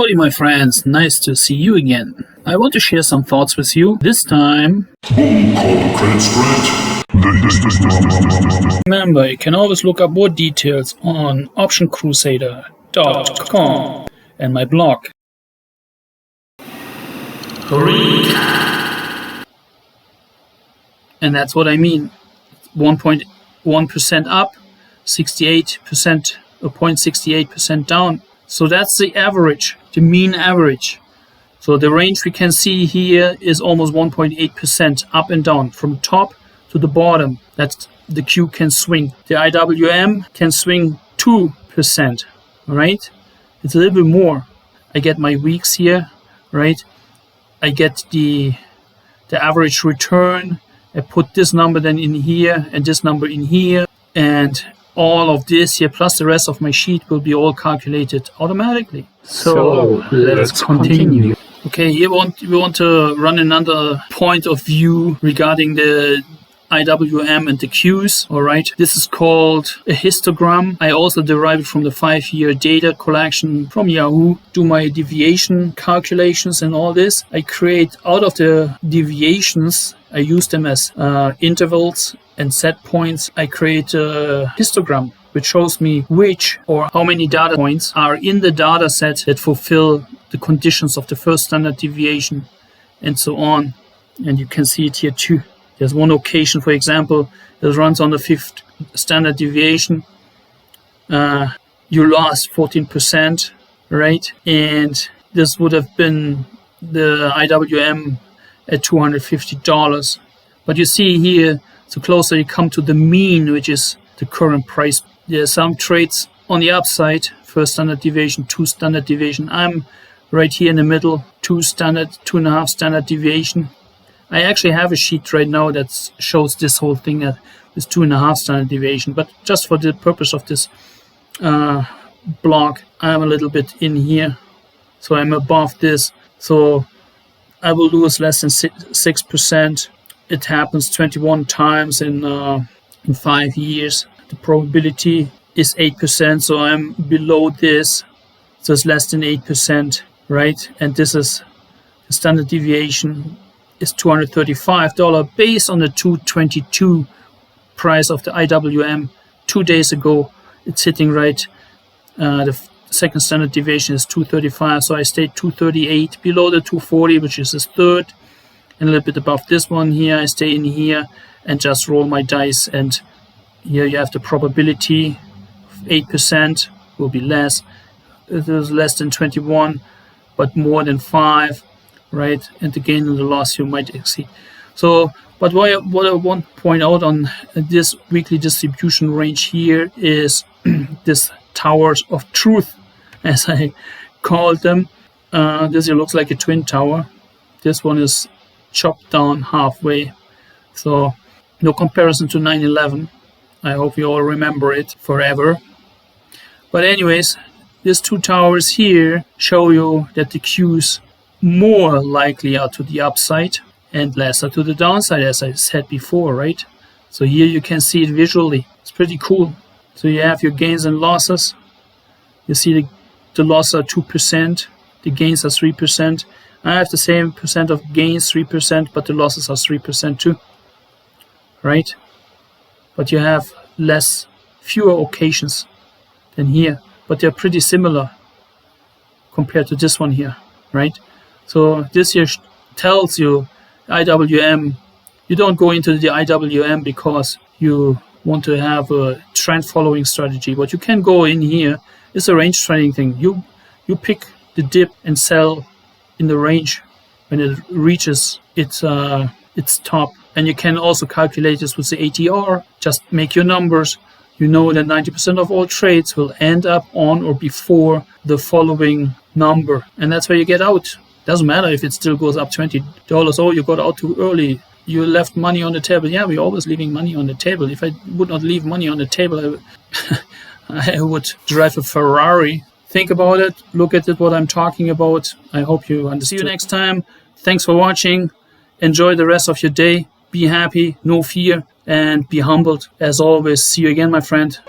Howdy my friends, nice to see you again. I want to share some thoughts with you. This time... Boom, call the credit scratch. Remember, you can always look up more details on optioncrusader.com and my blog. And that's what I mean. 1.1% up, 68% or 0.68% down. So that's the average, the mean average. So the range we can see here is almost 1.8% up and down from top to the bottom. That's the Q can swing. The IWM can swing 2%, right? It's a little bit more. I get my weeks here, right? I get the average return. I put this number then in here and this number in here, and all of this here plus the rest of my sheet will be all calculated automatically. So let's continue. Okay, here we want to run another point of view regarding the IWM and the Qs. All right, this is called a histogram. I also derive it from the 5-year data collection from Yahoo. Do my deviation calculations and all this. I create out of the deviations, I use them as intervals and set points. I create a histogram which shows me which or how many data points are in the data set that fulfill the conditions of the first standard deviation and so on. And you can see it here too. There's one occasion, for example, that runs on the 5th standard deviation. You lost 14%, right? And this would have been the IWM at $250. But you see here, the closer you come to the mean, which is the current price, there are some trades on the upside, first standard deviation, 2 standard deviation. I'm right here in the middle, 2.5 standard deviation. I actually have a sheet right now that shows this whole thing with 2.5 standard deviation, but just for the purpose of this blog, I'm a little bit in here, so I'm above this, so I will lose less than 6%. It happens 21 times in 5 years. The probability is 8%, so I'm below this, so it's less than 8%, right? And this is the standard deviation is $235 based on the 222 price of the IWM 2 days ago. It's hitting right. The second standard deviation is 235, so I stayed 238 below the 240, which is the third, and a little bit above this one here. I stay in here and just roll my dice, and here you have the probability of 8% will be less. It is less than 21, but more than 5. Right, and the gain and the loss you might exceed. So, but what I want to point out on this weekly distribution range here is this towers of truth, as I call them. This here looks like a twin tower. This one is chopped down halfway. So, no comparison to 9/11. I hope you all remember it forever. But anyways, these 2 towers here show you that the Qs more likely are to the upside and lesser to the downside, as I said before, right? So here you can see it visually. It's pretty cool. So you have your gains and losses. You see the losses are 2%, the gains are 3%. I have the same percent of gains, 3%, but the losses are 3% too, right? But you have fewer occasions than here, but they're pretty similar compared to this one here, right? So this here tells you IWM, you don't go into the IWM because you want to have a trend following strategy. What you can go in here is a range trading thing. You pick the dip and sell in the range when it reaches its top. And you can also calculate this with the ATR. Just make your numbers. You know that 90% of all trades will end up on or before the following number. And that's where you get out. Doesn't matter if it still goes up $20. Oh, you got out too early. You left money on the table. Yeah, we're always leaving money on the table. If I would not leave money on the table, I would drive a Ferrari. Think about it. Look at it, what I'm talking about. I hope you understand. See you next time. Thanks for watching. Enjoy the rest of your day. Be happy, no fear, and be humbled. As always, see you again, my friend.